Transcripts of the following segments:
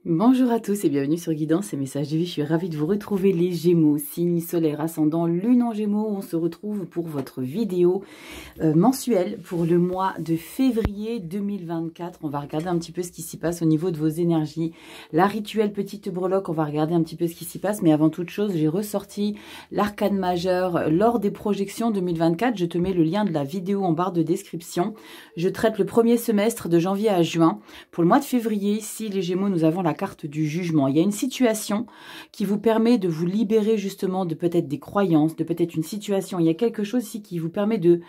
Bonjour à tous et bienvenue sur Guidance et Messages de Vie. Je suis ravie de vous retrouver les Gémeaux, signe solaire ascendant, lune en Gémeaux. On se retrouve pour votre vidéo mensuelle pour le mois de février 2024. On va regarder un petit peu ce qui s'y passe au niveau de vos énergies. La rituelle petite breloque, on va regarder un petit peu ce qui s'y passe. Mais avant toute chose, j'ai ressorti l'arcane majeur lors des projections 2024. Je te mets le lien de la vidéo en barre de description. Je traite le premier semestre de janvier à juin. Pour le mois de février, ici les Gémeaux, nous avons la carte du jugement. Il y a une situation qui vous permet de vous libérer justement de peut-être des croyances, de peut-être une situation. Il y a quelque chose ici qui vous permet de...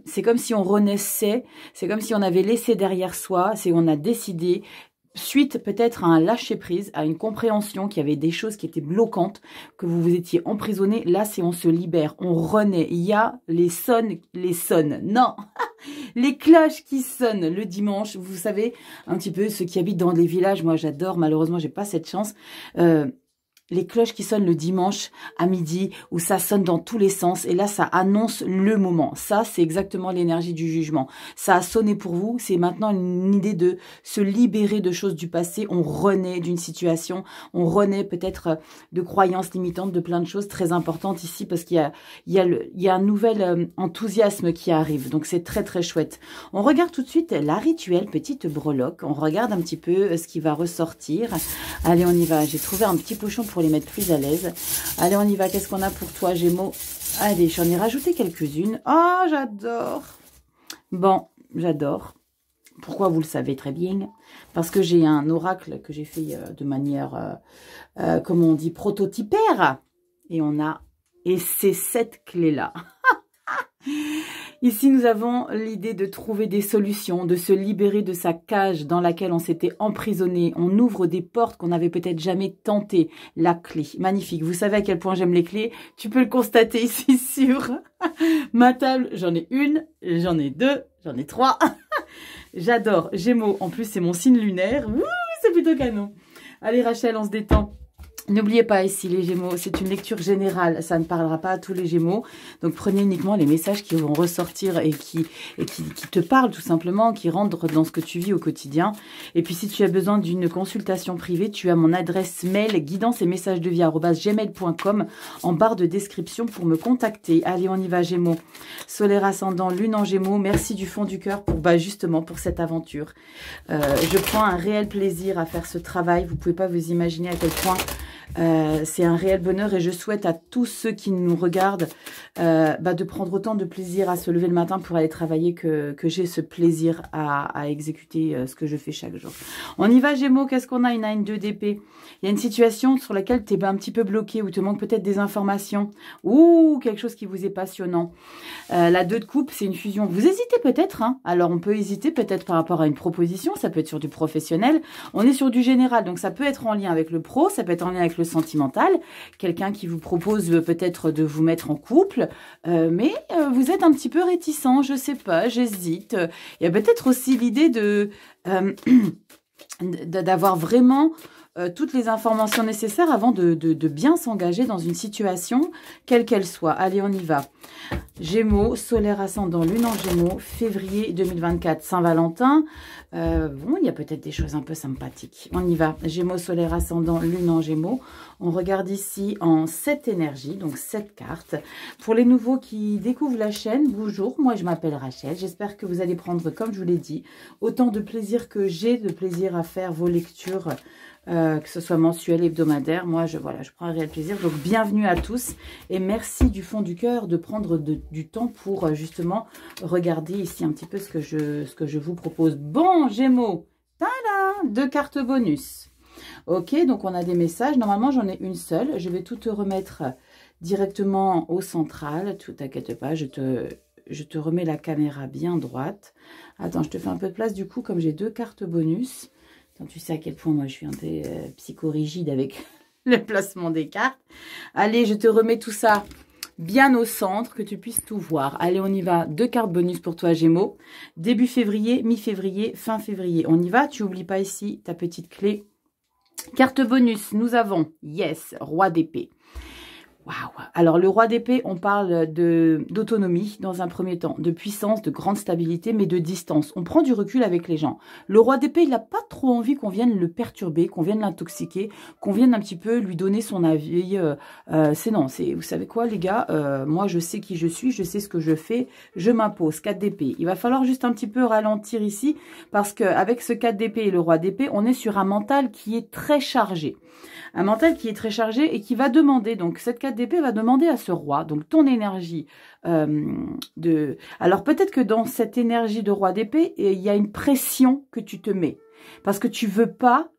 c'est comme si on renaissait, c'est comme si on avait laissé derrière soi, c'est on a décidé... Suite peut-être à un lâcher-prise, à une compréhension qu'il y avait des choses qui étaient bloquantes, que vous vous étiez emprisonné. Là, c'est on se libère, on renaît. Il y a les non, les cloches qui sonnent le dimanche. Vous savez, un petit peu ceux qui habitent dans les villages, moi j'adore, malheureusement, j'ai pas cette chance. Les cloches qui sonnent le dimanche à midi, où ça sonne dans tous les sens, et là, ça annonce le moment. Ça, c'est exactement l'énergie du jugement. Ça a sonné pour vous, c'est maintenant une idée de se libérer de choses du passé. On renaît d'une situation, on renaît peut-être de croyances limitantes, de plein de choses très importantes ici, parce qu'il y a un nouvel enthousiasme qui arrive. Donc, c'est très, très chouette. On regarde tout de suite la rituelle petite breloque. On regarde un petit peu ce qui va ressortir. Allez, on y va. J'ai trouvé un petit pochon pour les mettre plus à l'aise. Allez, on y va. Qu'est-ce qu'on a pour toi, Gémeaux? Allez, j'en ai rajouté quelques-unes. Oh, j'adore. Bon, j'adore. Pourquoi? Vous le savez très bien. Parce que j'ai un oracle que j'ai fait de manière, comment on dit, prototypaire. Et c'est cette clé-là. Ici, nous avons l'idée de trouver des solutions, de se libérer de sa cage dans laquelle on s'était emprisonné. On ouvre des portes qu'on n'avait peut-être jamais tentées. La clé, magnifique. Vous savez à quel point j'aime les clés. Tu peux le constater ici sur ma table. J'en ai une, j'en ai deux, j'en ai trois. J'adore. Gémeaux, en plus, c'est mon signe lunaire. Ouh, c'est plutôt canon. Allez, Rachel, on se détend. N'oubliez pas ici les Gémeaux, c'est une lecture générale, ça ne parlera pas à tous les Gémeaux. Donc prenez uniquement les messages qui vont ressortir et qui te parlent tout simplement, qui rentrent dans ce que tu vis au quotidien. Et puis si tu as besoin d'une consultation privée, tu as mon adresse mail guidance et messages de vie@gmail.com en barre de description pour me contacter. Allez, on y va Gémeaux. Solaire ascendant, lune en Gémeaux, merci du fond du cœur pour justement pour cette aventure. Je prends un réel plaisir à faire ce travail, vous ne pouvez pas vous imaginer à quel point... c'est un réel bonheur et je souhaite à tous ceux qui nous regardent de prendre autant de plaisir à se lever le matin pour aller travailler que j'ai ce plaisir à exécuter ce que je fais chaque jour. On y va Gémeaux, qu'est-ce qu'on a? Une 2 d'épée. Il y a une situation sur laquelle tu es un petit peu bloqué ou te manque peut-être des informations ou quelque chose qui vous est passionnant. La 2 de coupe, c'est une fusion. Vous hésitez peut-être, hein? Alors on peut hésiter peut-être par rapport à une proposition, ça peut être sur du professionnel. On est sur du général, donc ça peut être en lien avec le pro, ça peut être en lien avec le sentimental, quelqu'un qui vous propose peut-être de vous mettre en couple, mais vous êtes un petit peu réticent, je sais pas, j'hésite. Il y a peut-être aussi l'idée d'avoir vraiment toutes les informations nécessaires avant de bien s'engager dans une situation, quelle qu'elle soit. Allez, on y va. Gémeaux, solaire ascendant, lune en Gémeaux, février 2024, Saint-Valentin. Bon, il y a peut-être des choses un peu sympathiques. On y va. Gémeaux, solaire ascendant, lune en Gémeaux. On regarde ici en 7 énergies, donc 7 cartes. Pour les nouveaux qui découvrent la chaîne, bonjour, moi je m'appelle Rachel. J'espère que vous allez prendre, comme je vous l'ai dit, autant de plaisir que j'ai de plaisir à faire vos lectures, que ce soit mensuel, hebdomadaire. Moi, je prends un réel plaisir. Donc, bienvenue à tous et merci du fond du cœur de prendre du temps pour justement regarder ici un petit peu ce que je vous propose. Bon, Gémeaux, tada, 2 cartes bonus. Ok, donc on a des messages. Normalement, j'en ai une seule. Je vais tout te remettre directement au central. Tout, t'inquiète pas, je te remets la caméra bien droite. Attends, je te fais un peu de place du coup, comme j'ai 2 cartes bonus. Attends, tu sais à quel point moi je suis un peu psychorigide avec le placement des cartes. Allez, je te remets tout ça bien au centre, que tu puisses tout voir. Allez, on y va. 2 cartes bonus pour toi, Gémeaux. Début février, mi-février, fin février. On y va. Tu n'oublies pas ici ta petite clé. Carte bonus, nous avons, yes, roi d'épée. Waouh! Alors, le roi d'épée, on parle d'autonomie dans un premier temps, de puissance, de grande stabilité, mais de distance. On prend du recul avec les gens. Le roi d'épée, il n'a pas trop envie qu'on vienne le perturber, qu'on vienne l'intoxiquer, qu'on vienne un petit peu lui donner son avis. Vous savez quoi, les gars? Moi, je sais qui je suis, je sais ce que je fais, je m'impose. 4 d'épée. Il va falloir juste un petit peu ralentir ici, parce qu'avec ce 4 d'épée et le roi d'épée, on est sur un mental qui est très chargé. Un mental qui est très chargé et qui va demander, donc cette 4 d'épée va demander à ce roi, donc ton énergie Alors peut-être que dans cette énergie de roi d'épée, il y a une pression que tu te mets. Parce que tu veux pas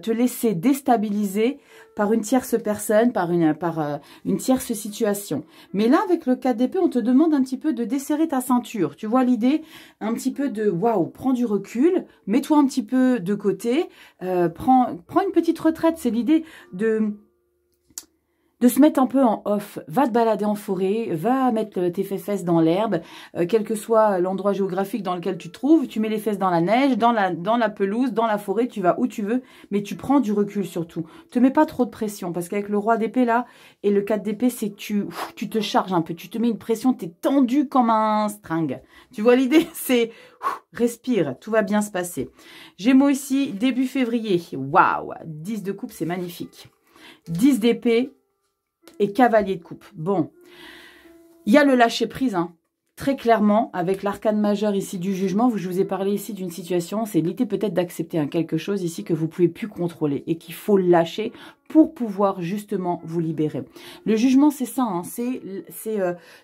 te laisser déstabiliser par une tierce personne, par une tierce situation. Mais là, avec le 4 d'épée, on te demande un petit peu de desserrer ta ceinture. Tu vois l'idée? Un petit peu de, waouh, prends du recul, mets-toi un petit peu de côté, prends une petite retraite. C'est l'idée de se mettre un peu en off. Va te balader en forêt, va mettre tes fesses dans l'herbe, quel que soit l'endroit géographique dans lequel tu te trouves, tu mets les fesses dans la neige, dans la pelouse, dans la forêt, tu vas où tu veux, mais tu prends du recul surtout. Te mets pas trop de pression, parce qu'avec le roi d'épée là, et le 4 d'épée, c'est que tu te charges un peu, tu te mets une pression, tu es tendu comme un string. Tu vois l'idée? C'est respire, tout va bien se passer. Gémeaux ici, début février, waouh, 10 de coupe, c'est magnifique. 10 d'épée, et cavalier de coupe. Bon, il y a le lâcher prise, hein. Très clairement, avec l'arcane majeur ici du jugement, je vous ai parlé ici d'une situation, c'est l'idée peut-être d'accepter quelque chose ici que vous ne pouvez plus contrôler et qu'il faut lâcher pour pouvoir justement vous libérer. Le jugement, c'est ça, hein, c'est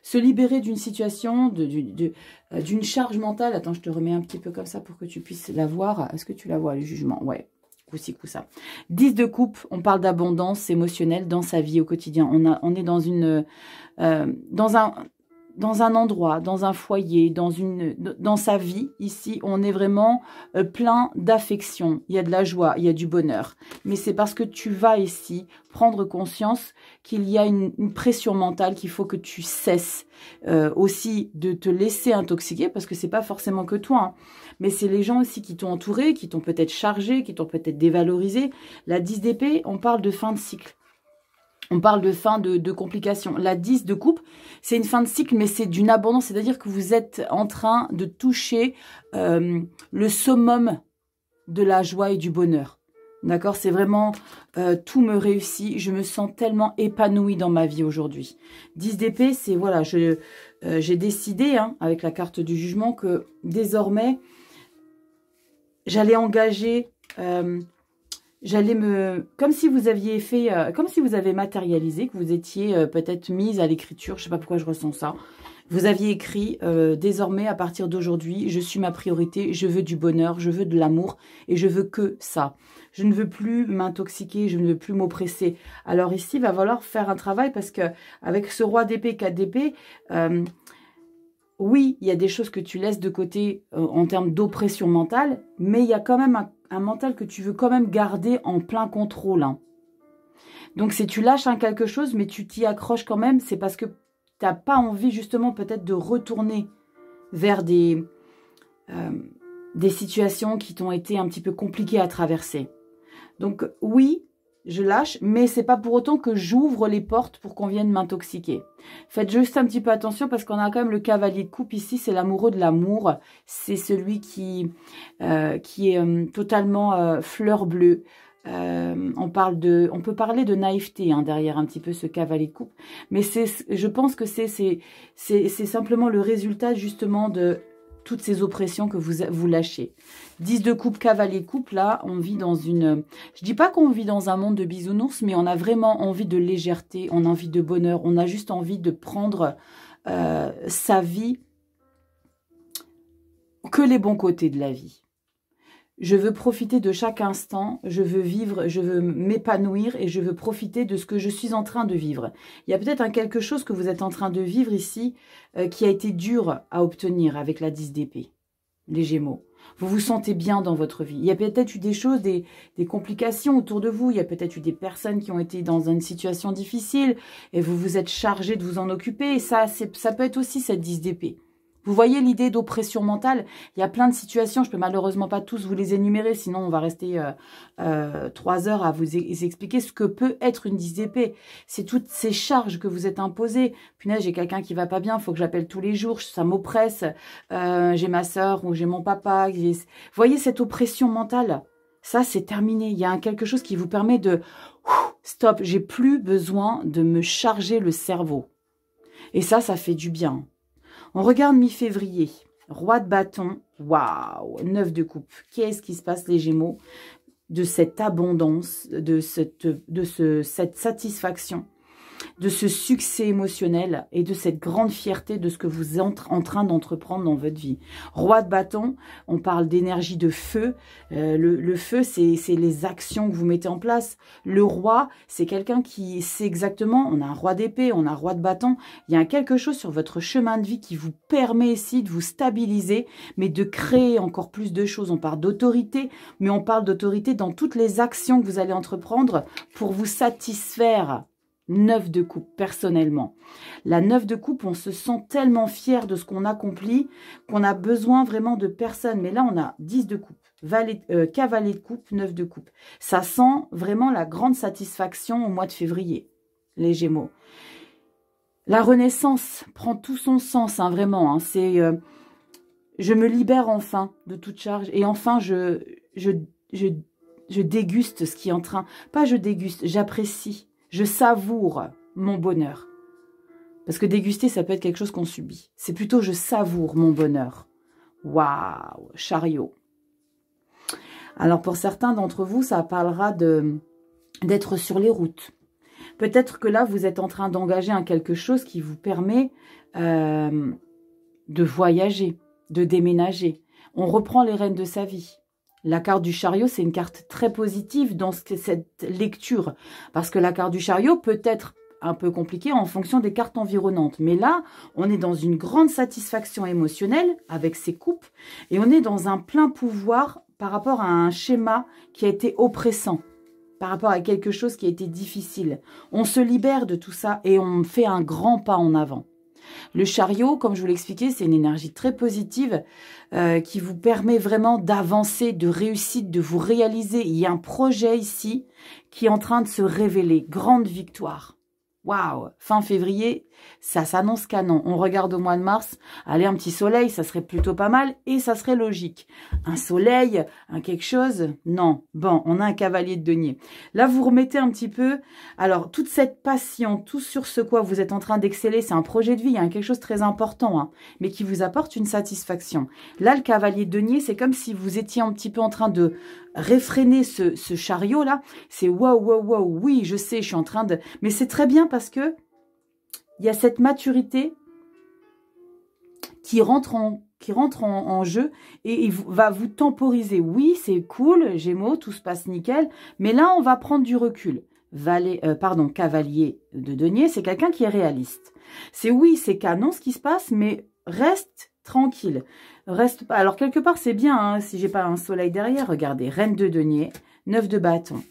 se libérer d'une situation, d'une charge mentale. Attends, je te remets un petit peu comme ça pour que tu puisses la voir. Est-ce que tu la vois, le jugement? Ouais. Coup-ci, coup ça. 10 de coupe, on parle d'abondance émotionnelle dans sa vie au quotidien. On est dans un endroit, dans un foyer, dans sa vie. Ici, on est vraiment plein d'affection. Il y a de la joie, il y a du bonheur. Mais c'est parce que tu vas ici prendre conscience qu'il y a une pression mentale qu'il faut que tu cesses aussi de te laisser intoxiquer, parce que c'est pas forcément que toi, hein. Mais c'est les gens aussi qui t'ont entouré, qui t'ont peut-être chargé, qui t'ont peut-être dévalorisé. La 10 d'épée, on parle de fin de cycle. On parle de fin de complications. La 10 de coupe, c'est une fin de cycle, mais c'est d'une abondance. C'est-à-dire que vous êtes en train de toucher le summum de la joie et du bonheur. D'accord? C'est vraiment tout me réussit. Je me sens tellement épanouie dans ma vie aujourd'hui. 10 d'épée, c'est voilà, j'ai décidé, hein, avec la carte du jugement, que désormais, j'allais engager, comme si vous aviez fait, comme si vous avez matérialisé, que vous étiez peut-être mise à l'écriture, je ne sais pas pourquoi je ressens ça. Vous aviez écrit, désormais, à partir d'aujourd'hui, je suis ma priorité, je veux du bonheur, je veux de l'amour, et je veux que ça. Je ne veux plus m'intoxiquer, je ne veux plus m'oppresser. Alors ici, il va falloir faire un travail, parce que avec ce roi d'épée, 4 d'épée, oui, il y a des choses que tu laisses de côté en termes d'oppression mentale, mais il y a quand même un mental que tu veux quand même garder en plein contrôle, hein. Donc, si tu lâches quelque chose, mais tu t'y accroches quand même, c'est parce que tu n'as pas envie justement peut-être de retourner vers des situations qui t'ont été un petit peu compliquées à traverser. Donc, oui, je lâche, mais c'est pas pour autant que j'ouvre les portes pour qu'on vienne m'intoxiquer. Faites juste un petit peu attention, parce qu'on a quand même le cavalier de coupe ici, c'est l'amoureux de l'amour, c'est celui qui est totalement fleur bleue. On peut parler de naïveté, hein, derrière un petit peu ce cavalier de coupe, mais je pense que c'est simplement le résultat justement de toutes ces oppressions que vous lâchez. 10 de coupe, cavalier de coupe, là, on vit dans une... Je dis pas qu'on vit dans un monde de bisounours, mais on a vraiment envie de légèreté, on a envie de bonheur, on a juste envie de prendre sa vie, que les bons côtés de la vie. Je veux profiter de chaque instant, je veux vivre, je veux m'épanouir et je veux profiter de ce que je suis en train de vivre. Il y a peut-être quelque chose que vous êtes en train de vivre ici qui a été dur à obtenir avec la 10 d'épée, les Gémeaux. Vous vous sentez bien dans votre vie. Il y a peut-être eu des choses, des complications autour de vous. Il y a peut-être eu des personnes qui ont été dans une situation difficile et vous vous êtes chargé de vous en occuper. Et ça peut être aussi cette 10 d'épée. Vous voyez l'idée d'oppression mentale? Il y a plein de situations, je peux malheureusement pas tous vous les énumérer, sinon on va rester 3 heures à vous expliquer ce que peut être une 10 d'épée. C'est toutes ces charges que vous êtes imposées. Punaise, j'ai quelqu'un qui va pas bien, il faut que j'appelle tous les jours, ça m'oppresse. J'ai ma soeur ou j'ai mon papa. Vous voyez cette oppression mentale? Ça, c'est terminé. Il y a quelque chose qui vous permet de... Stop, j'ai plus besoin de me charger le cerveau. Et ça fait du bien. On regarde mi-février. Roi de bâton. Waouh! 9 de coupe. Qu'est-ce qui se passe, les Gémeaux? De cette abondance, de cette satisfaction, de ce succès émotionnel et de cette grande fierté de ce que vous êtes en train d'entreprendre dans votre vie. Roi de bâton, on parle d'énergie de feu. Le feu, c'est les actions que vous mettez en place. Le roi, c'est quelqu'un qui sait exactement, on a un roi d'épée, on a un roi de bâton. Il y a quelque chose sur votre chemin de vie qui vous permet ici de vous stabiliser, mais de créer encore plus de choses. On parle d'autorité, mais on parle d'autorité dans toutes les actions que vous allez entreprendre pour vous satisfaire. 9 de coupe, personnellement. La 9 de coupe, on se sent tellement fier de ce qu'on accomplit qu'on a besoin vraiment de personne. Mais là, on a 10 de coupe, cavalier de coupe, 9 de coupe. Ça sent vraiment la grande satisfaction au mois de février, les Gémeaux. La renaissance prend tout son sens, hein, vraiment. Hein, c'est je me libère enfin de toute charge et enfin je déguste ce qui est en train... Pas je déguste, j'apprécie. Je savoure mon bonheur. Parce que déguster, ça peut être quelque chose qu'on subit. C'est plutôt je savoure mon bonheur. Waouh, chariot. Alors pour certains d'entre vous, ça parlera d'être sur les routes. Peut-être que là, vous êtes en train d'engager quelque chose qui vous permet de voyager, de déménager. On reprend les rênes de sa vie. La carte du chariot, c'est une carte très positive dans cette lecture. Parce que la carte du chariot peut être un peu compliquée en fonction des cartes environnantes. Mais là, on est dans une grande satisfaction émotionnelle avec ces coupes. Et on est dans un plein pouvoir par rapport à un schéma qui a été oppressant. Par rapport à quelque chose qui a été difficile. On se libère de tout ça et on fait un grand pas en avant. Le chariot, comme je vous l'expliquais, c'est une énergie très positive qui vous permet vraiment d'avancer, de réussite, de vous réaliser. Il y a un projet ici qui est en train de se révéler. Grande victoire. Waouh! Fin février, ça s'annonce canon. On regarde au mois de mars. Allez, un petit soleil, ça serait plutôt pas mal et ça serait logique. Un soleil, un quelque chose? Non. Bon, on a un cavalier de denier. Là, vous remettez un petit peu. Alors, toute cette passion, tout sur ce quoi vous êtes en train d'exceller, c'est un projet de vie. Il y a quelque chose de très important, hein, mais qui vous apporte une satisfaction. Là, le cavalier de denier, c'est comme si vous étiez un petit peu en train de réfréner ce chariot-là. C'est waouh, waouh, waouh. Oui, je sais, je suis en train de... Mais c'est très bien parce que il y a cette maturité qui rentre en jeu et il va vous temporiser. Oui, c'est cool, Gémeaux, tout se passe nickel, mais là, on va prendre du recul. Cavalier de denier, c'est quelqu'un qui est réaliste. C'est oui, c'est canon ce qui se passe, mais reste tranquille. Reste pas. Alors, quelque part, c'est bien, hein, si j'ai pas un soleil derrière. Regardez, reine de denier, 9 de bâton.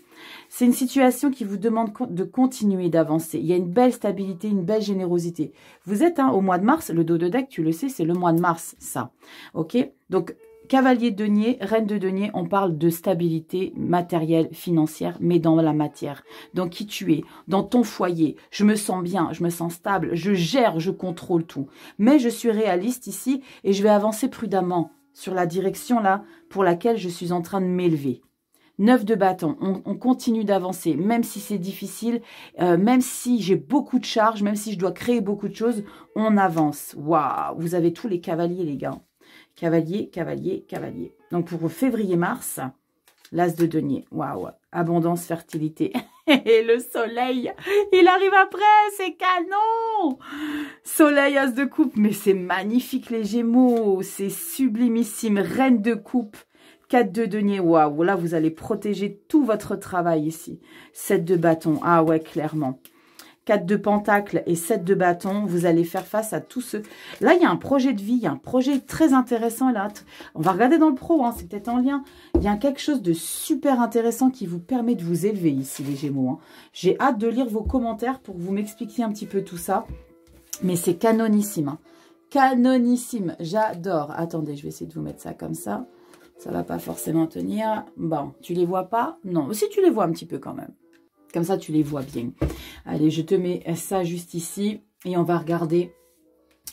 C'est une situation qui vous demande de continuer d'avancer. Il y a une belle stabilité, une belle générosité. Vous êtes au mois de mars, le dos de deck, tu le sais, c'est le mois de mars, ça. Ok? Donc, cavalier de denier, reine de denier, on parle de stabilité matérielle, financière, mais dans la matière. Dans qui tu es, dans ton foyer. Je me sens bien, je me sens stable, je gère, je contrôle tout. Mais je suis réaliste ici et je vais avancer prudemment sur la direction là pour laquelle je suis en train de m'élever. 9 de bâton, on continue d'avancer, même si c'est difficile, même si j'ai beaucoup de charges, même si je dois créer beaucoup de choses, on avance. Waouh, vous avez tous les cavaliers, les gars. Cavalier, cavalier, cavalier. Donc, pour février-mars, l'as de denier. Waouh, abondance, fertilité. Et le soleil, il arrive après, c'est canon. Soleil, as de coupe, mais c'est magnifique, les Gémeaux. C'est sublimissime, reine de coupe. 4 de denier, waouh, là vous allez protéger tout votre travail ici. 7 de bâton, ah ouais, clairement. 4 de pentacle et 7 de bâton, vous allez faire face à tout ce... Là, il y a un projet de vie, il y a un projet très intéressant. Là, on va regarder dans le pro, hein, c'est peut-être en lien. Il y a quelque chose de super intéressant qui vous permet de vous élever ici, les Gémeaux. Hein. J'ai hâte de lire vos commentaires pour que vous m'expliquiez un petit peu tout ça. Mais c'est canonissime, hein. canonissime. J'adore. Attendez, je vais essayer de vous mettre ça comme ça. Ça va pas forcément tenir. Bon, tu les vois pas? Non, si tu les vois un petit peu quand même. Comme ça, tu les vois bien. Allez, je te mets ça juste ici. Et on va regarder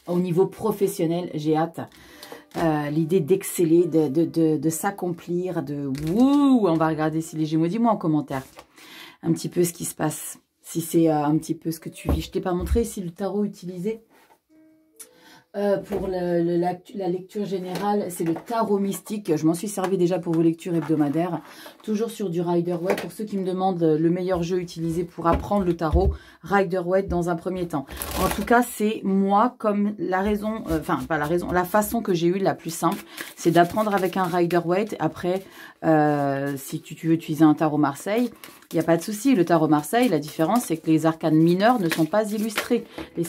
au niveau professionnel. J'ai hâte. L'idée d'exceller, de s'accomplir, de wouh. On va regarder si les Gémeaux, dis-moi en commentaire un petit peu ce qui se passe. Si c'est un petit peu ce que tu vis. Je t'ai pas montré ici le tarot utilisé. Pour la lecture générale, c'est le tarot mystique. Je m'en suis servi déjà pour vos lectures hebdomadaires. Toujours sur du Rider-Waite. Pour ceux qui me demandent le meilleur jeu utilisé pour apprendre le tarot, Rider-Waite dans un premier temps. En tout cas, c'est moi comme la raison, enfin pas la raison, la façon que j'ai eue la plus simple, c'est d'apprendre avec un Rider-Waite. Après, si tu veux utiliser un tarot Marseille, il n'y a pas de souci. Le tarot Marseille, la différence, c'est que les arcanes mineurs ne sont pas illustrés. Les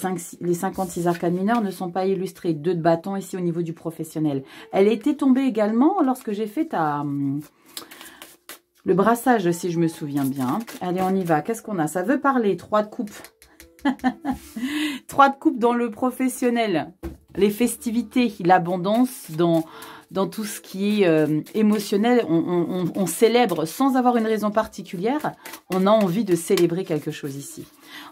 56 arcanes mineurs ne sont pas illustrés. 2 de bâton ici au niveau du professionnel. Elle était tombée également lorsque j'ai fait le brassage, si je me souviens bien. Allez, on y va. Qu'est-ce qu'on a? Ça veut parler. 3 de coupe. 3 de coupe dans le professionnel. Les festivités, l'abondance dans tout ce qui est émotionnel, on célèbre sans avoir une raison particulière. On a envie de célébrer quelque chose ici.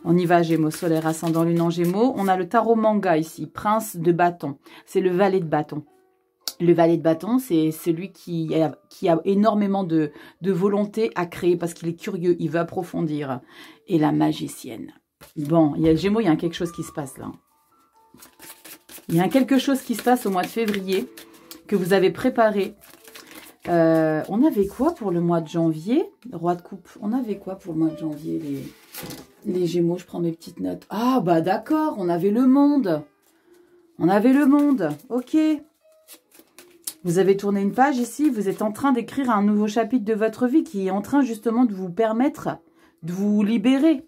On y va, Gémeaux, solaire, ascendant, lune en Gémeaux. On a le tarot manga ici, prince de bâton. C'est le valet de bâton. Le valet de bâton, c'est celui qui a énormément de volonté à créer parce qu'il est curieux, il veut approfondir. Et la magicienne. Bon, il y a Gémeaux, il y a quelque chose qui se passe là. Il y a quelque chose qui se passe au mois de février que vous avez préparé. On avait quoi pour le mois de janvier? Roi de coupe. On avait quoi pour le mois de janvier, les Gémeaux? Je prends mes petites notes. Ah, bah d'accord, on avait le monde. On avait le monde. Ok. Vous avez tourné une page ici. Vous êtes en train d'écrire un nouveau chapitre de votre vie qui est en train justement de vous permettre de vous libérer.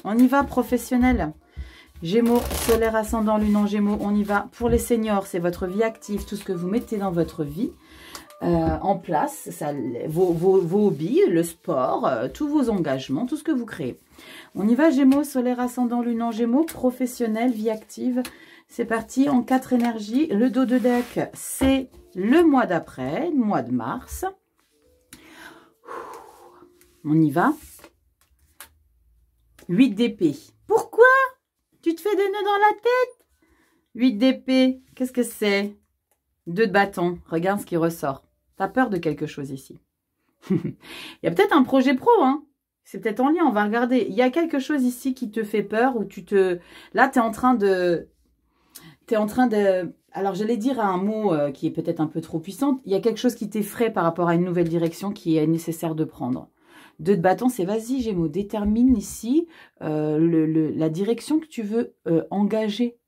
On y va, professionnel. Gémeaux, solaire, ascendant, lune en Gémeaux, on y va. Pour les seniors, c'est votre vie active, tout ce que vous mettez dans votre vie en place, ça, vos hobbies, le sport, tous vos engagements, tout ce que vous créez. On y va, Gémeaux, solaire, ascendant, lune en Gémeaux, professionnel, vie active. C'est parti, en 4 énergies. Le dos de deck, c'est le mois d'après, le mois de mars. On y va. 8 d'épée. Pourquoi tu te fais des nœuds dans la tête? 8 d'épée, qu'est-ce que c'est? 2 de bâton, regarde ce qui ressort. T'as peur de quelque chose ici. Il y a peut-être un projet pro, hein. C'est peut-être en lien, on va regarder. Il y a quelque chose ici qui te fait peur ou tu te... Là, tu es en train de... Alors, j'allais dire un mot qui est peut-être un peu trop puissant. Il y a quelque chose qui t'effraie par rapport à une nouvelle direction qui est nécessaire de prendre. 2 de bâton, c'est vas-y, Gémeaux, détermine ici la direction que tu veux engager.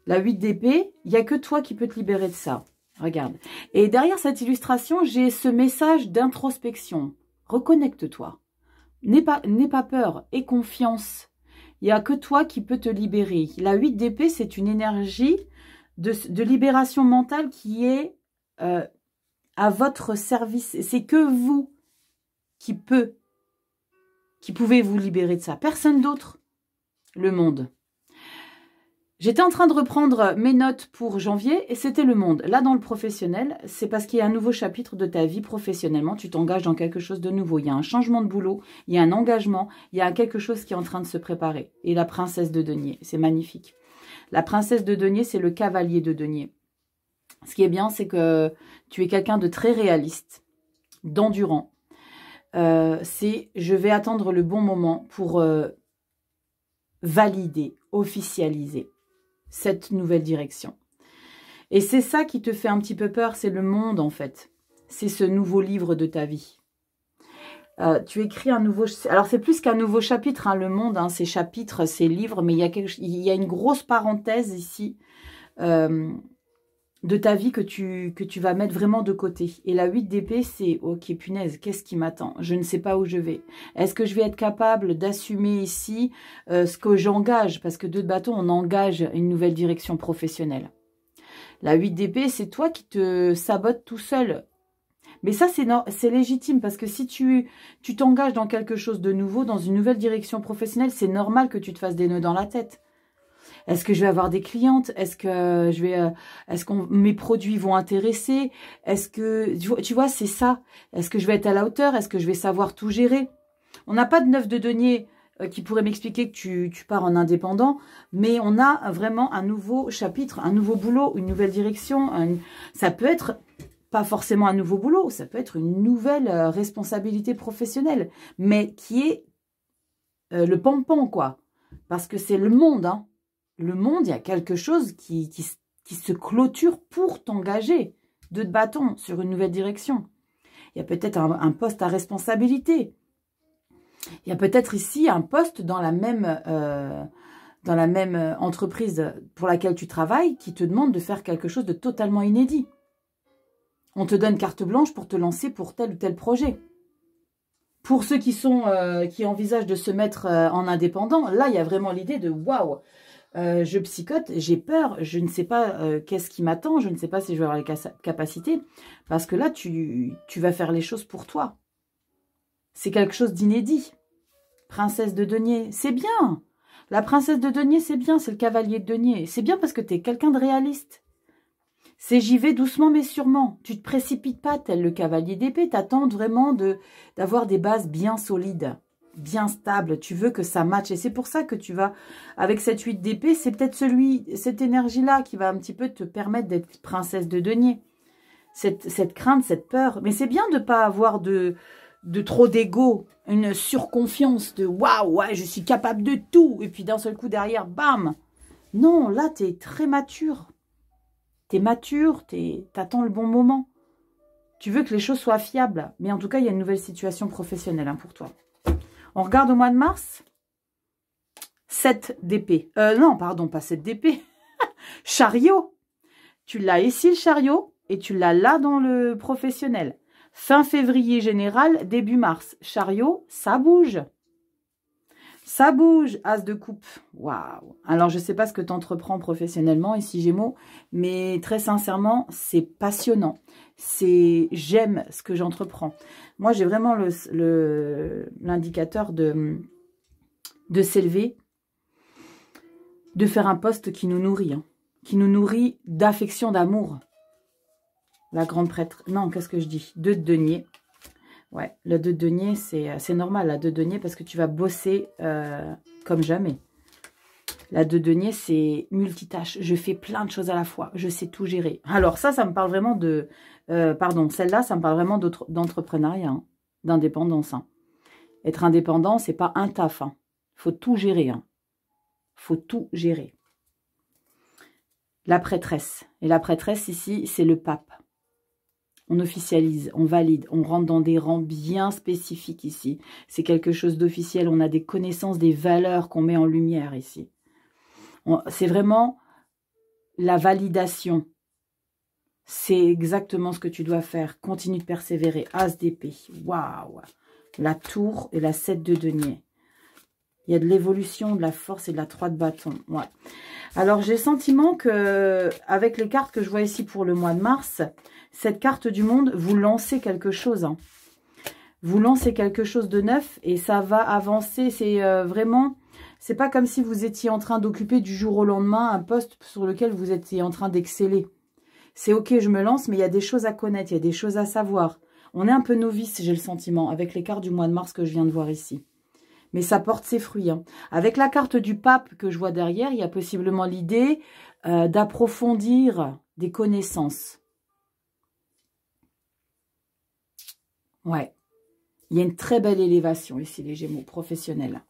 La 8 d'épée, il n'y a que toi qui peux te libérer de ça. Regarde. Et derrière cette illustration, j'ai ce message d'introspection. Reconnecte-toi. N'aie pas peur, aie confiance. Il n'y a que toi qui peux te libérer. La 8 d'épée, c'est une énergie de libération mentale qui est à votre service. C'est que vous qui pouvez vous libérer de ça. Personne d'autre. Le monde. J'étais en train de reprendre mes notes pour janvier et c'était le monde. Là, dans le professionnel, c'est parce qu'il y a un nouveau chapitre de ta vie professionnellement. Tu t'engages dans quelque chose de nouveau. Il y a un changement de boulot, il y a un engagement, il y a quelque chose qui est en train de se préparer. Et la princesse de denier, c'est magnifique. La princesse de denier, c'est le cavalier de denier. Ce qui est bien, c'est que tu es quelqu'un de très réaliste, d'endurant. Je vais attendre le bon moment pour valider, officialiser cette nouvelle direction. Et c'est ça qui te fait un petit peu peur, c'est le monde en fait. C'est ce nouveau livre de ta vie. Tu écris un nouveau... Alors c'est plus qu'un nouveau chapitre, hein, le monde, hein, c'est chapitres, c'est livres, mais il y a une grosse parenthèse ici de ta vie que tu vas mettre vraiment de côté. Et la 8 d'épée, c'est « Ok, punaise, qu'est-ce qui m'attend? Je ne sais pas où je vais. Est-ce que je vais être capable d'assumer ici ce que j'engage ?» Parce que 2 de bâton, on engage une nouvelle direction professionnelle. La 8 d'épée, c'est toi qui te sabotes tout seul. Mais ça, c'est légitime parce que si tu t'engages dans quelque chose de nouveau, dans une nouvelle direction professionnelle, c'est normal que tu te fasses des nœuds dans la tête. Est-ce que je vais avoir des clientes? Est-ce que mes produits vont intéresser? Est-ce que, tu vois, c'est ça. Est-ce que je vais être à la hauteur? Est-ce que je vais savoir tout gérer? On n'a pas de 9 de denier qui pourrait m'expliquer que tu pars en indépendant, mais on a vraiment un nouveau chapitre, un nouveau boulot, une nouvelle direction. Ça peut être pas forcément un nouveau boulot, ça peut être une nouvelle responsabilité professionnelle, mais qui est le pompon, quoi. Parce que c'est le monde, hein. Le monde, il y a quelque chose qui se clôture pour t'engager de bâton sur une nouvelle direction. Il y a peut-être un poste à responsabilité. Il y a peut-être ici un poste dans la même entreprise pour laquelle tu travailles qui te demande de faire quelque chose de totalement inédit. On te donne carte blanche pour te lancer pour tel ou tel projet. Pour ceux qui envisagent de se mettre en indépendant, là, il y a vraiment l'idée de « waouh, je psychote, j'ai peur, je ne sais pas qu'est-ce qui m'attend, je ne sais pas si je vais avoir les capacités. » Parce que là, tu vas faire les choses pour toi. C'est quelque chose d'inédit. Princesse de denier, c'est bien. La princesse de denier, c'est bien, c'est le cavalier de denier. C'est bien parce que tu es quelqu'un de réaliste. C'est j'y vais doucement mais sûrement. Tu ne te précipites pas tel le cavalier d'épée. Tu attends vraiment d'avoir des bases bien solides, bien stables. Tu veux que ça matche. Et c'est pour ça que tu vas, avec cette 8 d'épée, c'est peut-être cette énergie-là qui va un petit peu te permettre d'être princesse de denier. Cette crainte, cette peur. Mais c'est bien de ne pas avoir de trop d'ego, une surconfiance de « waouh, ouais, je suis capable de tout ». Et puis d'un seul coup derrière, bam. Non, là, tu es très mature. Tu es mature, t'attends le bon moment. Tu veux que les choses soient fiables. Mais en tout cas, il y a une nouvelle situation professionnelle hein, pour toi. On regarde au mois de mars. 7 d'épée. Non, pardon, pas 7 d'épée. Chariot. Tu l'as ici, le chariot, et tu l'as là dans le professionnel. Fin février général, début mars. Chariot, ça bouge. Ça bouge, as de coupe. Waouh. Alors, je ne sais pas ce que tu entreprends professionnellement ici, Gémeaux, mais très sincèrement, c'est passionnant. J'aime ce que j'entreprends. Moi, j'ai vraiment l'indicateur de s'élever, de faire un poste qui nous nourrit, hein, qui nous nourrit d'affection, d'amour. La grande prêtre. Non, qu'est-ce que je dis? 2 de denier. Ouais, le 2 de denier, c'est normal, la 2 de denier, parce que tu vas bosser comme jamais. La 2 de denier, c'est multitâche. Je fais plein de choses à la fois. Je sais tout gérer. Alors ça me parle vraiment de... pardon, celle-là, ça me parle vraiment d'entrepreneuriat, hein, d'indépendance. Hein. Être indépendant, c'est pas un taf. Hein. Faut tout gérer. Hein. Faut tout gérer. La prêtresse. Et la prêtresse, ici, c'est le pape. On officialise, on valide, on rentre dans des rangs bien spécifiques ici. C'est quelque chose d'officiel, on a des connaissances, des valeurs qu'on met en lumière ici. C'est vraiment la validation. C'est exactement ce que tu dois faire. Continue de persévérer. As d'épée. Waouh! La tour et la 7 de denier. Il y a de l'évolution, de la force et de la 3 de bâton. Ouais. Alors, j'ai le sentiment que, avec les cartes que je vois ici pour le mois de mars, cette carte du monde, vous lancez quelque chose. Hein. Vous lancez quelque chose de neuf et ça va avancer. C'est vraiment... C'est pas comme si vous étiez en train d'occuper du jour au lendemain un poste sur lequel vous étiez en train d'exceller. C'est ok, je me lance, mais il y a des choses à connaître, il y a des choses à savoir. On est un peu novice, j'ai le sentiment, avec les cartes du mois de mars que je viens de voir ici. Mais ça porte ses fruits. Hein. Avec la carte du pape que je vois derrière, il y a possiblement l'idée d'approfondir des connaissances. Ouais. Il y a une très belle élévation ici, les Gémeaux professionnels.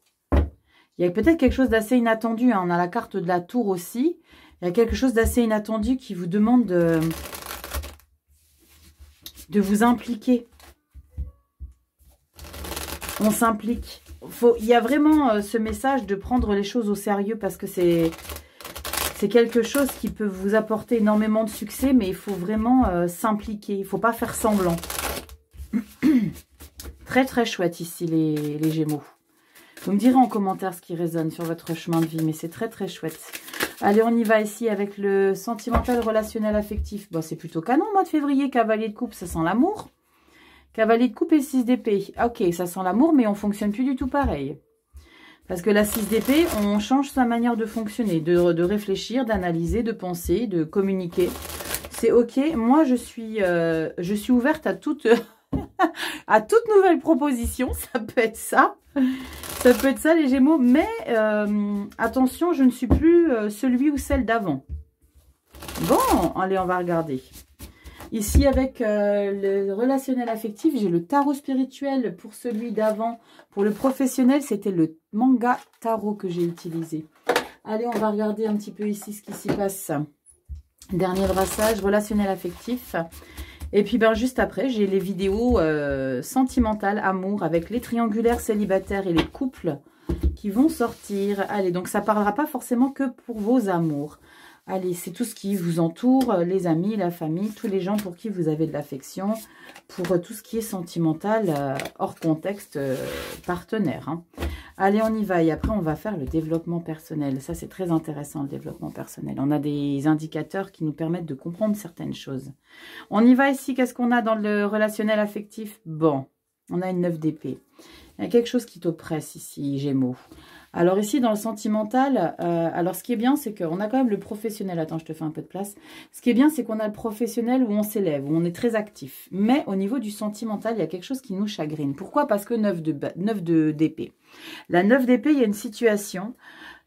Il y a peut-être quelque chose d'assez inattendu. Hein. On a la carte de la tour aussi. Il y a quelque chose d'assez inattendu qui vous demande de vous impliquer. On s'implique. Il y a vraiment ce message de prendre les choses au sérieux parce que c'est quelque chose qui peut vous apporter énormément de succès, mais il faut vraiment s'impliquer. Il ne faut pas faire semblant. Très très chouette ici les Gémeaux. Vous me direz en commentaire ce qui résonne sur votre chemin de vie, mais c'est très très chouette. Allez, on y va ici avec le sentimental, relationnel, affectif. Bon, c'est plutôt canon, mois de février. Cavalier de coupe, ça sent l'amour. Cavalier de coupe et 6 d'épée. Ok, ça sent l'amour, mais on ne fonctionne plus du tout pareil. Parce que la 6 d'épée, on change sa manière de fonctionner, de réfléchir, d'analyser, de penser, de communiquer. C'est ok. Moi, je suis ouverte à toute, à toute nouvelle proposition. Ça peut être ça. Ça peut être ça, les Gémeaux. Mais attention, je ne suis plus celui ou celle d'avant. Bon, allez, on va regarder. Ici, avec le relationnel affectif, j'ai le tarot spirituel pour celui d'avant. Pour le professionnel, c'était le manga tarot que j'ai utilisé. Allez, on va regarder un petit peu ici ce qui s'y passe. Dernier brassage, relationnel affectif. Et puis, ben, juste après, j'ai les vidéos sentimentales, amour, avec les triangulaires célibataires et les couples qui vont sortir. Allez, donc ça ne parlera pas forcément que pour vos amours. Allez, c'est tout ce qui vous entoure, les amis, la famille, tous les gens pour qui vous avez de l'affection, pour tout ce qui est sentimental, hors contexte partenaire. Hein. Allez, on y va. Et après, on va faire le développement personnel. Ça, c'est très intéressant, le développement personnel. On a des indicateurs qui nous permettent de comprendre certaines choses. On y va ici. Qu'est-ce qu'on a dans le relationnel affectif? Bon, on a une 9 d'épée. Il y a quelque chose qui t'oppresse ici, Gémeaux. Alors ici, dans le sentimental, alors ce qui est bien, c'est qu'on a quand même le professionnel. Attends, je te fais un peu de place. Ce qui est bien, c'est qu'on a le professionnel où on s'élève, où on est très actif. Mais au niveau du sentimental, il y a quelque chose qui nous chagrine. Pourquoi? Parce que 9 d'épée. La 9 d'épée, il y a une situation,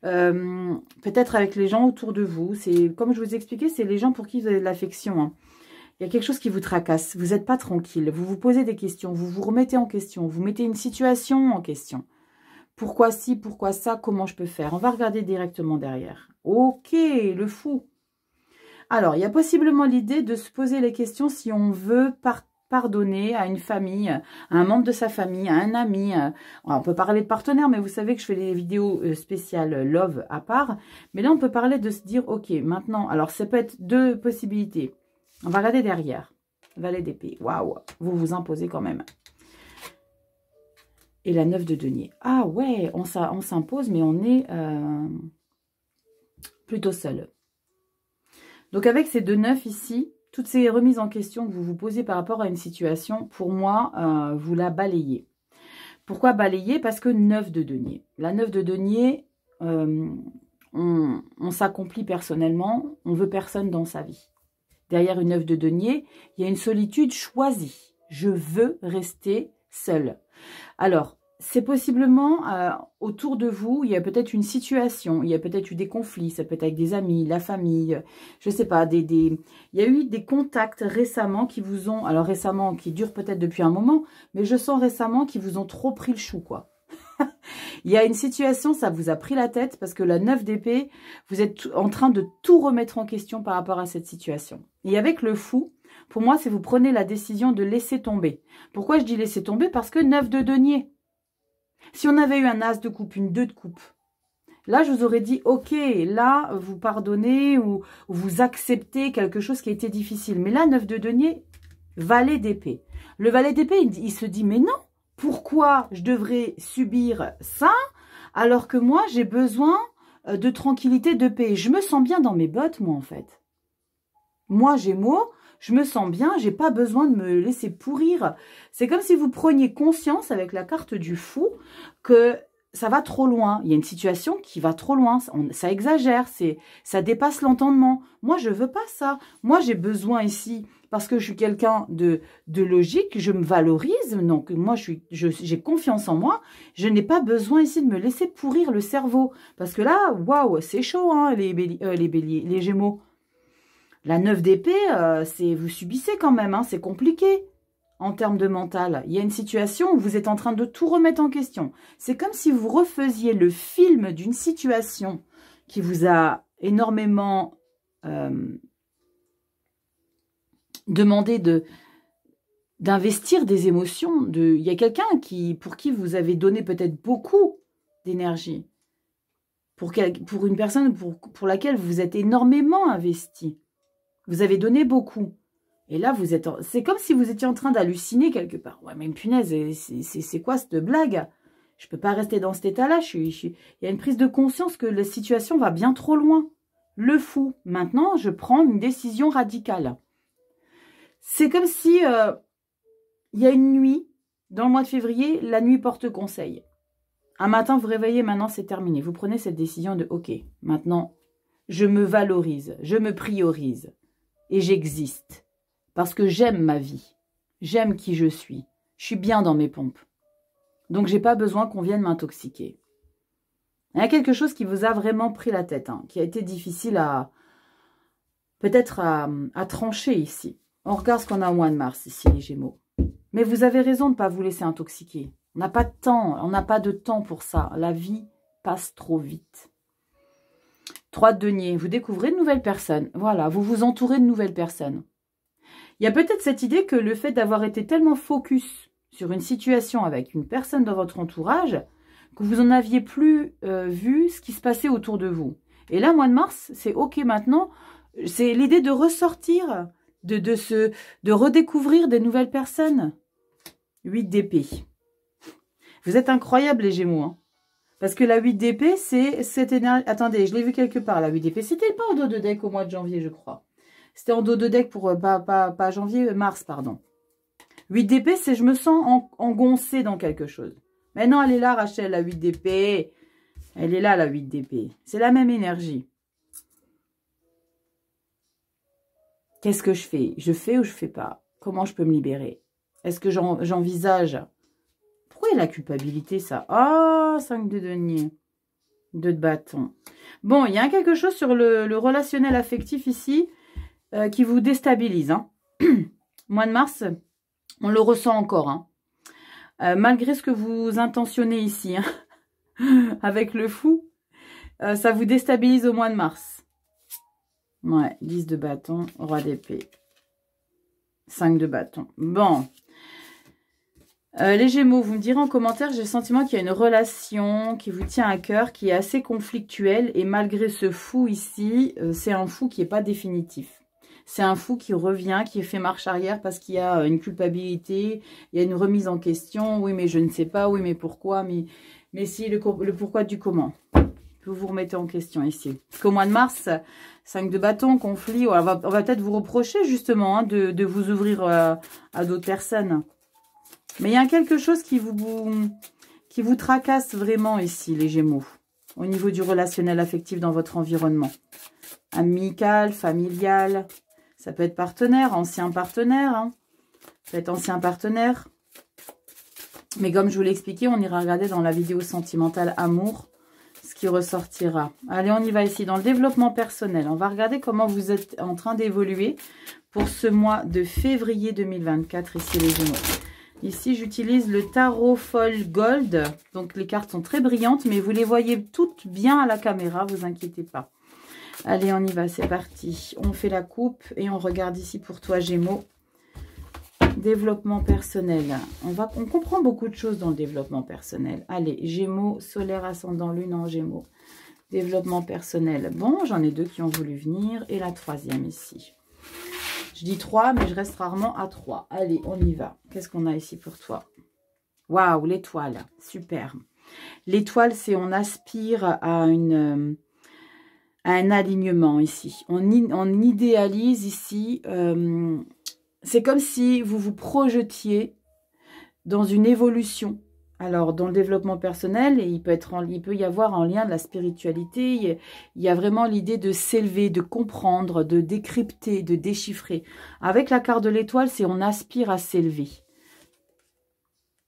peut-être avec les gens autour de vous. C'est comme je vous ai expliqué, c'est les gens pour qui vous avez de l'affection. Hein. Il y a quelque chose qui vous tracasse. Vous n'êtes pas tranquille. Vous vous posez des questions. Vous vous remettez en question. Vous mettez une situation en question. Pourquoi ci, pourquoi ça, comment je peux faire? On va regarder directement derrière. Ok, le fou. Alors, il y a possiblement l'idée de se poser les questions si on veut pardonner à une famille, à un membre de sa famille, à un ami. Alors, on peut parler de partenaire, mais vous savez que je fais des vidéos spéciales love à part. Mais là, on peut parler de se dire, ok, maintenant, alors ça peut être deux possibilités. On va regarder derrière. Valet d'épée. Waouh, vous vous imposez quand même. Et la 9 de denier. Ah ouais, on s'impose, mais on est plutôt seul. Donc avec ces deux 9 ici, toutes ces remises en question que vous vous posez par rapport à une situation, pour moi, vous la balayez. Pourquoi balayer? Parce que 9 de denier. La 9 de denier, on s'accomplit personnellement, on veut personne dans sa vie. Derrière une 9 de denier, il y a une solitude choisie. Je veux rester seule. Alors, c'est possiblement autour de vous, il y a peut-être une situation, il y a peut-être eu des conflits, ça peut être avec des amis, la famille, je ne sais pas, il y a eu des contacts récemment qui vous ont, alors récemment, qui durent peut-être depuis un moment, mais je sens récemment qu'ils vous ont trop pris le chou, quoi. Il y a une situation, ça vous a pris la tête, parce que la 9 d'épée, vous êtes en train de tout remettre en question par rapport à cette situation. Et avec le fou, pour moi, c'est vous prenez la décision de laisser tomber. Pourquoi je dis laisser tomber? Parce que 9 de denier. Si on avait eu un as de coupe, une 2 de coupe, là, je vous aurais dit, ok, là, vous pardonnez ou vous acceptez quelque chose qui a été difficile. Mais là, 9 de denier, valet d'épée. Le valet d'épée, il se dit, mais non, pourquoi je devrais subir ça alors que moi, j'ai besoin de tranquillité, de paix. Je me sens bien dans mes bottes, moi, en fait. Moi, Gémeaux, je me sens bien, j'ai pas besoin de me laisser pourrir. C'est comme si vous preniez conscience avec la carte du fou que ça va trop loin. Il y a une situation qui va trop loin, ça exagère, ça dépasse l'entendement. Moi, je veux pas ça. Moi, j'ai besoin ici, parce que je suis quelqu'un de logique, je me valorise, donc moi, j'ai confiance en moi. Je n'ai pas besoin ici de me laisser pourrir le cerveau. Parce que là, waouh, c'est chaud, hein, les Gémeaux. La 9 d'épée, vous subissez quand même, hein, c'est compliqué en termes de mental. Il y a une situation où vous êtes en train de tout remettre en question. C'est comme si vous refaisiez le film d'une situation qui vous a énormément demandé d'investir des émotions. Il y a quelqu'un pour qui vous avez donné peut-être beaucoup d'énergie. Pour une personne pour laquelle vous êtes énormément investi. Vous avez donné beaucoup. Et là, c'est comme si vous étiez en train d'halluciner quelque part. Ouais, mais punaise, c'est quoi cette blague? Je ne peux pas rester dans cet état-là. Il y a une prise de conscience que la situation va bien trop loin. Le fou. Maintenant, je prends une décision radicale. C'est comme si il y a une nuit, dans le mois de février, la nuit porte conseil. Un matin, vous vous réveillez, maintenant c'est terminé. Vous prenez cette décision de, ok, maintenant, je me valorise, je me priorise et j'existe. Parce que j'aime ma vie, j'aime qui je suis bien dans mes pompes. Donc, j'ai pas besoin qu'on vienne m'intoxiquer. Il y a quelque chose qui vous a vraiment pris la tête, hein, qui a été difficile à, peut-être à trancher ici. On regarde ce qu'on a au mois de mars ici, les Gémeaux. Mais vous avez raison de ne pas vous laisser intoxiquer. On n'a pas de temps, on n'a pas de temps pour ça. La vie passe trop vite. 3 de denier, vous découvrez de nouvelles personnes. Voilà, vous vous entourez de nouvelles personnes. Il y a peut-être cette idée que le fait d'avoir été tellement focus sur une situation avec une personne dans votre entourage, que vous n'en aviez plus vu ce qui se passait autour de vous. Et là, mois de mars, c'est ok maintenant. C'est l'idée de ressortir, de redécouvrir des nouvelles personnes. 8 d'épée. Vous êtes incroyables les Gémeaux. Hein. Parce que la 8 d'épée, c'est cette énergie... Attendez, je l'ai vu quelque part, la 8 d'épée. C'était pas en dos de deck au mois de janvier, je crois. C'était en dos de deck pour... pas janvier, mars, pardon. 8 d'épée, c'est je me sens engoncée dans quelque chose. Mais non, elle est là, Rachel, la 8 d'épée. Elle est là, la 8 d'épée. C'est la même énergie. Qu'est-ce que je fais? Je fais ou je fais pas? Comment je peux me libérer? Est-ce que j'envisage... Pourquoi il y a la culpabilité, ça? Ah, 5 de denier. 2 de bâton. Bon, il y a quelque chose sur le relationnel affectif ici qui vous déstabilise. Hein. Mois de mars, on le ressent encore. Hein. Malgré ce que vous intentionnez ici, hein, avec le fou, ça vous déstabilise au mois de mars. Ouais, 10 de bâton, roi d'épée. 5 de bâton. Bon. Les Gémeaux, vous me direz en commentaire, j'ai le sentiment qu'il y a une relation qui vous tient à cœur, qui est assez conflictuelle. Et malgré ce fou ici, c'est un fou qui n'est pas définitif. C'est un fou qui revient, qui fait marche arrière parce qu'il y a une culpabilité, il y a une remise en question. Oui, mais je ne sais pas. Oui, mais pourquoi? Mais si, le pourquoi du comment. Vous vous remettez en question ici. Parce qu'au mois de mars, 5 de bâton, conflit, on va peut-être vous reprocher justement hein, de vous ouvrir à d'autres personnes. Mais il y a quelque chose qui vous tracasse vraiment ici, les Gémeaux. Au niveau du relationnel affectif dans votre environnement. Amical, familial. Ça peut être partenaire, ancien partenaire. Hein. Ça peut être ancien partenaire. Mais comme je vous l'ai expliqué, on ira regarder dans la vidéo sentimentale amour ce qui ressortira. Allez, on y va ici dans le développement personnel. On va regarder comment vous êtes en train d'évoluer pour ce mois de février 2024 ici, les Gémeaux. Ici, j'utilise le Tarot Foil Gold. Donc, les cartes sont très brillantes, mais vous les voyez toutes bien à la caméra, vous inquiétez pas. Allez, on y va, c'est parti. On fait la coupe et on regarde ici pour toi, Gémeaux. Développement personnel. On comprend beaucoup de choses dans le développement personnel. Allez, Gémeaux, solaire, ascendant, lune en Gémeaux. Développement personnel. Bon, j'en ai 2 qui ont voulu venir. Et la 3e ici. Je dis 3, mais je reste rarement à 3. Allez, on y va. Qu'est-ce qu'on a ici pour toi? Waouh, l'étoile. Super. L'étoile, c'est on aspire à un alignement ici. On idéalise ici. C'est comme si vous vous projetiez dans une évolution. Alors, dans le développement personnel, il peut y avoir en lien de la spiritualité, il y a vraiment l'idée de s'élever, de comprendre, de décrypter, de déchiffrer. Avec la carte de l'étoile, c'est on aspire à s'élever.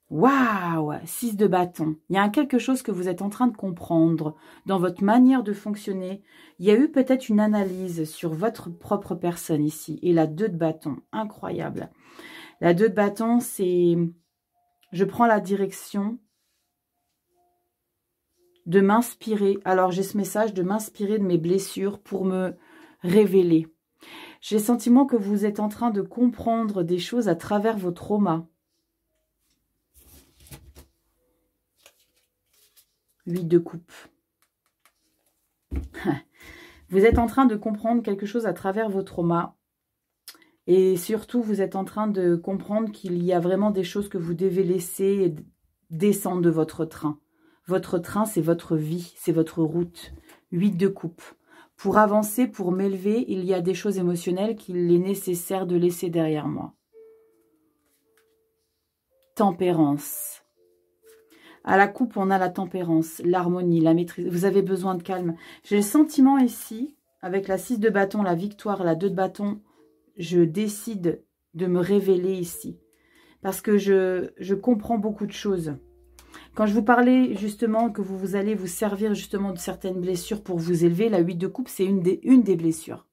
Waouh, 6 de bâton. Il y a quelque chose que vous êtes en train de comprendre dans votre manière de fonctionner. Il y a eu peut-être une analyse sur votre propre personne ici. Et la 2 de bâton, incroyable. La 2 de bâton, c'est... Je prends la direction de m'inspirer. Alors, j'ai ce message de m'inspirer de mes blessures pour me révéler. J'ai le sentiment que vous êtes en train de comprendre des choses à travers vos traumas. 8 de coupe. Vous êtes en train de comprendre quelque chose à travers vos traumas. Et surtout, vous êtes en train de comprendre qu'il y a vraiment des choses que vous devez laisser descendre de votre train. Votre train, c'est votre vie, c'est votre route. 8 de coupe. Pour avancer, pour m'élever, il y a des choses émotionnelles qu'il est nécessaire de laisser derrière moi. Tempérance. À la coupe, on a la tempérance, l'harmonie, la maîtrise. Vous avez besoin de calme. J'ai le sentiment ici, avec la 6 de bâton, la victoire, la 2 de bâton, je décide de me révéler ici. Parce que je comprends beaucoup de choses. Quand je vous parlais justement que vous allez vous servir justement de certaines blessures pour vous élever, la 8 de coupe, c'est une des blessures.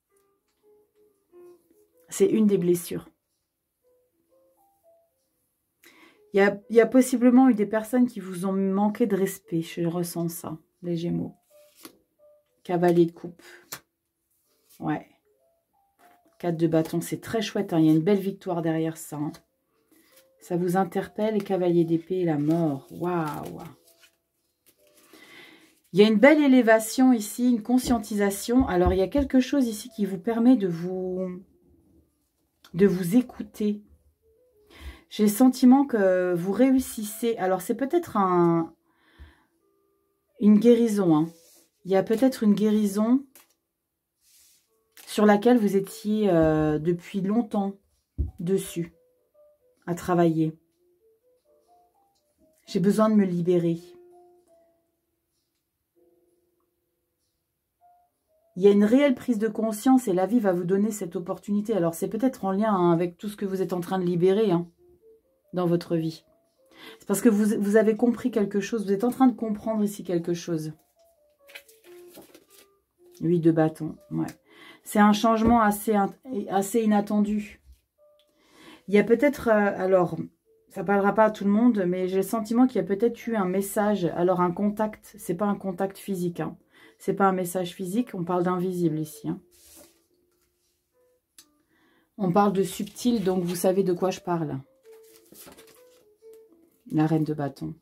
C'est une des blessures. Il y a possiblement eu des personnes qui vous ont manqué de respect. Je ressens ça, les Gémeaux. Cavalier de coupe. Ouais. 4 de bâton, c'est très chouette. Hein. Il y a une belle victoire derrière ça. Hein. Ça vous interpelle. Et cavalier d'épée, la mort. Waouh. Il y a une belle élévation ici, une conscientisation. Alors, il y a quelque chose ici qui vous permet de vous écouter. J'ai le sentiment que vous réussissez. Alors, c'est peut-être une guérison. Hein. Il y a peut-être une guérison sur laquelle vous étiez depuis longtemps dessus, à travailler. J'ai besoin de me libérer. Il y a une réelle prise de conscience et la vie va vous donner cette opportunité. Alors, c'est peut-être en lien hein, avec tout ce que vous êtes en train de libérer hein, dans votre vie. C'est parce que vous avez compris quelque chose. Vous êtes en train de comprendre ici quelque chose. 8 de bâton, ouais. C'est un changement assez inattendu. Il y a peut-être, alors, ça ne parlera pas à tout le monde, mais j'ai le sentiment qu'il y a peut-être eu un message. Alors, un contact, c'est pas un contact physique. Hein. C'est pas un message physique, on parle d'invisible ici. Hein. On parle de subtil, donc vous savez de quoi je parle. La reine de bâton.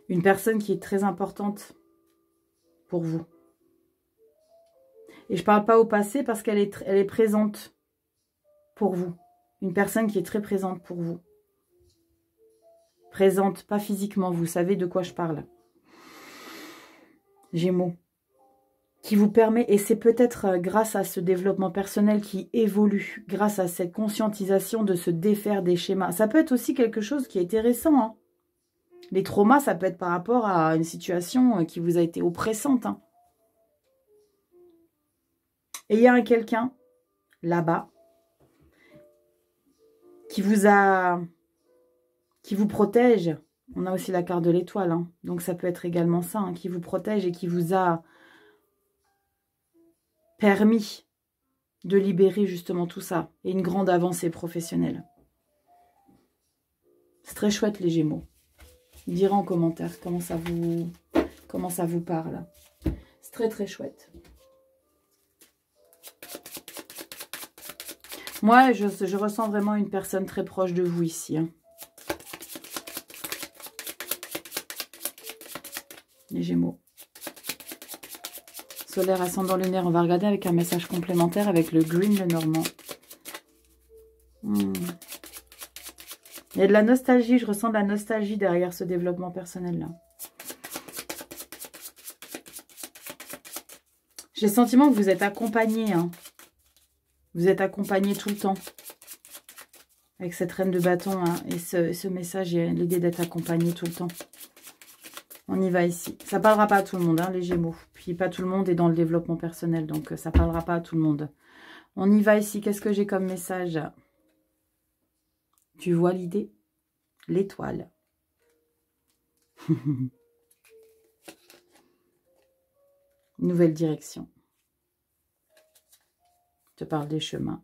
Une personne qui est très importante pour vous. Et je ne parle pas au passé parce qu'elle est présente pour vous. Une personne qui est très présente pour vous. Présente, pas physiquement, vous savez de quoi je parle. Gémeaux. Qui vous permet, et c'est peut-être grâce à ce développement personnel qui évolue, grâce à cette conscientisation de se défaire des schémas. Ça peut être aussi quelque chose qui a été récent. Hein. Les traumas, ça peut être par rapport à une situation qui vous a été oppressante. Hein. Et il y a quelqu'un, là-bas, qui vous protège. On a aussi la carte de l'étoile. Hein. Donc ça peut être également ça, hein, qui vous protège et qui vous a permis de libérer justement tout ça. Et une grande avancée professionnelle. C'est très chouette les Gémeaux. Direz en commentaire comment ça vous parle. C'est très très chouette. Moi, je ressens vraiment une personne très proche de vous ici. Hein. Les Gémeaux. Solaire, ascendant, lunaire. On va regarder avec un message complémentaire avec le green, le normand. Il y a de la nostalgie. Je ressens de la nostalgie derrière ce développement personnel-là. J'ai le sentiment que vous êtes accompagné. Hein. Vous êtes accompagné tout le temps. Avec cette reine de bâton hein, et ce message, il y a l'idée d'être accompagné tout le temps. On y va ici. Ça ne parlera pas à tout le monde, hein, les Gémeaux. Puis pas tout le monde est dans le développement personnel, donc ça ne parlera pas à tout le monde. On y va ici. Qu'est-ce que j'ai comme message? Tu vois l'idée? L'étoile. Nouvelle direction. Je te parle des chemins.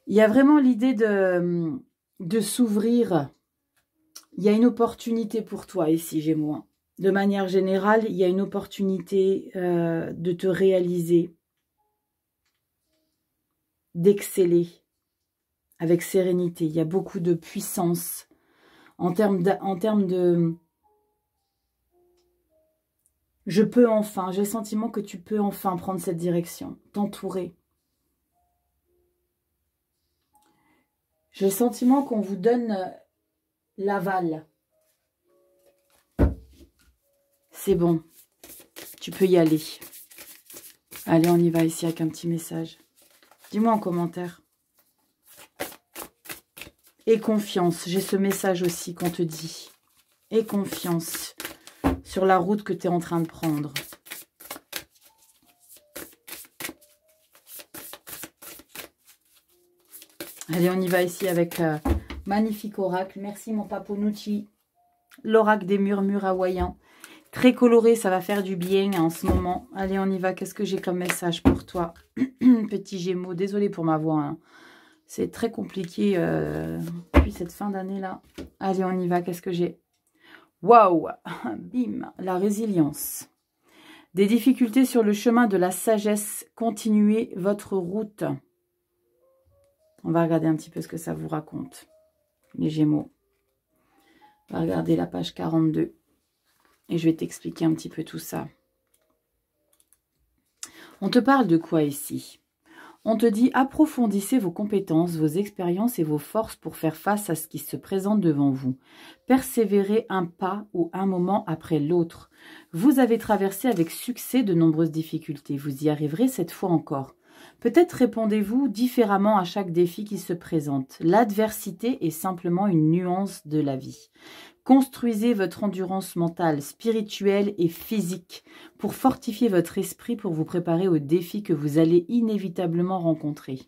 Il y a vraiment l'idée de s'ouvrir. Il y a une opportunité pour toi ici, Gémeaux. De manière générale, il y a une opportunité de te réaliser, d'exceller avec sérénité. Il y a beaucoup de puissance en termes de... Je peux enfin, j'ai le sentiment que tu peux enfin prendre cette direction, t'entourer. J'ai le sentiment qu'on vous donne l'aval. C'est bon, tu peux y aller. Allez, on y va ici avec un petit message. Dis-moi en commentaire. Et confiance, j'ai ce message aussi qu'on te dit. Et confiance sur la route que tu es en train de prendre. Allez, on y va ici avec magnifique oracle. Merci mon Paponouti. L'oracle des murmures hawaïens. Très coloré, ça va faire du bien en ce moment. Allez, on y va. Qu'est-ce que j'ai comme message pour toi? Petit Gémeaux, désolé pour ma voix. Hein. C'est très compliqué depuis cette fin d'année-là. Allez, on y va. Qu'est-ce que j'ai? Waouh! Bim! La résilience. Des difficultés sur le chemin de la sagesse. Continuez votre route. On va regarder un petit peu ce que ça vous raconte. Les Gémeaux. On va regarder la page 42. Et je vais t'expliquer un petit peu tout ça. On te parle de quoi ici? On te dit approfondissez vos compétences, vos expériences et vos forces pour faire face à ce qui se présente devant vous. Persévérez un pas ou un moment après l'autre. Vous avez traversé avec succès de nombreuses difficultés. Vous y arriverez cette fois encore. Peut-être répondez-vous différemment à chaque défi qui se présente. L'adversité est simplement une nuance de la vie. Construisez votre endurance mentale, spirituelle et physique pour fortifier votre esprit pour vous préparer aux défis que vous allez inévitablement rencontrer.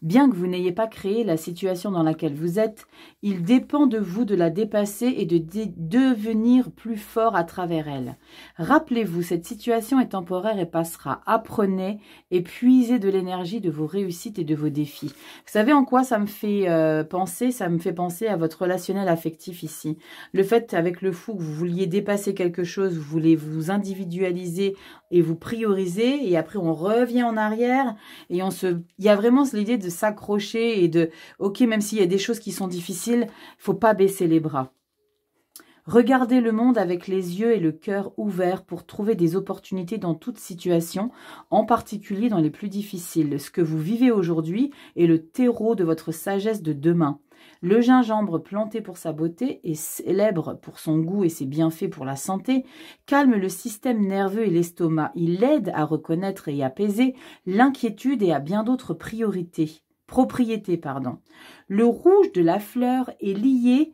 Bien que vous n'ayez pas créé la situation dans laquelle vous êtes, il dépend de vous de la dépasser et de devenir plus fort à travers elle. Rappelez-vous, cette situation est temporaire et passera. Apprenez et puisez de l'énergie de vos réussites et de vos défis. Vous savez en quoi ça me fait penser? Ça me fait penser à votre relationnel affectif ici. Le fait avec le fou que vous vouliez dépasser quelque chose, vous voulez vous individualiser et vous prioriser et après on revient en arrière et il y a vraiment l'idée de s'accrocher et de, ok, même s'il y a des choses qui sont difficiles, il ne faut pas baisser les bras. Regardez le monde avec les yeux et le cœur ouverts pour trouver des opportunités dans toute situation, en particulier dans les plus difficiles. Ce que vous vivez aujourd'hui est le terreau de votre sagesse de demain. Le gingembre, planté pour sa beauté et célèbre pour son goût et ses bienfaits pour la santé, calme le système nerveux et l'estomac. Il aide à reconnaître et apaiser l'inquiétude et à bien d'autres propriétés. Le rouge de la fleur est lié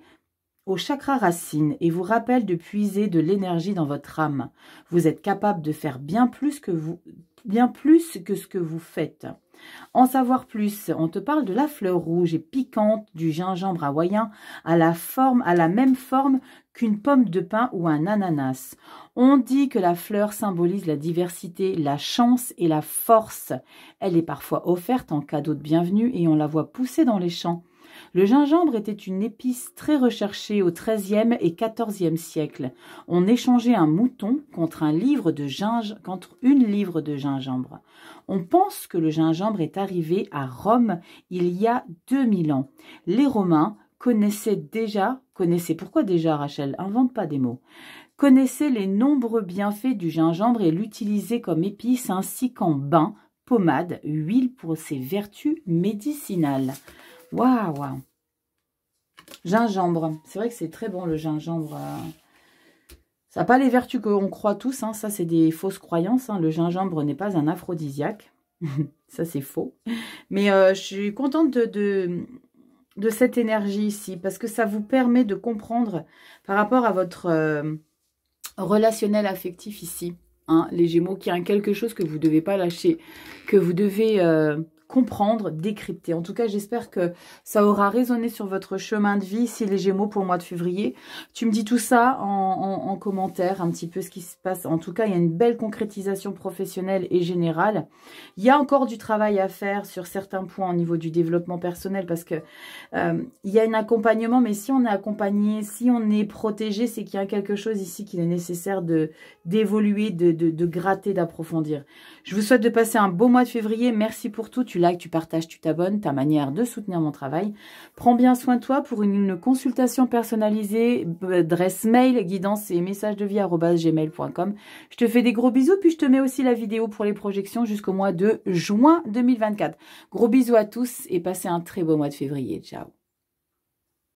au chakra racine et vous rappelle de puiser de l'énergie dans votre âme. Vous êtes capable de faire bien plus que ce que vous faites. En savoir plus, on te parle de la fleur rouge et piquante du gingembre hawaïen à la même forme qu'une pomme de pin ou un ananas. On dit que la fleur symbolise la diversité, la chance et la force. Elle est parfois offerte en cadeau de bienvenue et on la voit pousser dans les champs. Le gingembre était une épice très recherchée au XIIIe et XIVe siècle. On échangeait un mouton contre une livre de gingembre. On pense que le gingembre est arrivé à Rome il y a 2000 ans. Les Romains connaissaient, pourquoi déjà Rachel, invente pas des mots, connaissaient les nombreux bienfaits du gingembre et l'utilisaient comme épice ainsi qu'en bain, pommade, huile pour ses vertus médicinales. Waouh! Gingembre. C'est vrai que c'est très bon le gingembre. Ça n'a pas les vertus qu'on croit tous. Hein. Ça, c'est des fausses croyances. Hein. Le gingembre n'est pas un aphrodisiaque. Ça, c'est faux. Mais je suis contente de cette énergie ici. Parce que ça vous permet de comprendre par rapport à votre relationnel affectif ici. Hein, les Gémeaux, qu'il y a quelque chose que vous ne devez pas lâcher. Que vous devez comprendre, décrypter. En tout cas, j'espère que ça aura résonné sur votre chemin de vie, si les Gémeaux pour le mois de février. Tu me dis tout ça en commentaire, un petit peu ce qui se passe. En tout cas, il y a une belle concrétisation professionnelle et générale. Il y a encore du travail à faire sur certains points au niveau du développement personnel parce que il y a un accompagnement, mais si on est accompagné, si on est protégé, c'est qu'il y a quelque chose ici qu'il est nécessaire d'évoluer, de gratter, d'approfondir. Je vous souhaite de passer un beau mois de février. Merci pour tout. Tu likes, tu partages, tu t'abonnes. Ta manière de soutenir mon travail. Prends bien soin de toi pour une consultation personnalisée. Adresse mail, guidance et messages de vie@gmail.com. Je te fais des gros bisous. Puis je te mets aussi la vidéo pour les projections jusqu'au mois de juin 2024. Gros bisous à tous et passez un très beau mois de février. Ciao.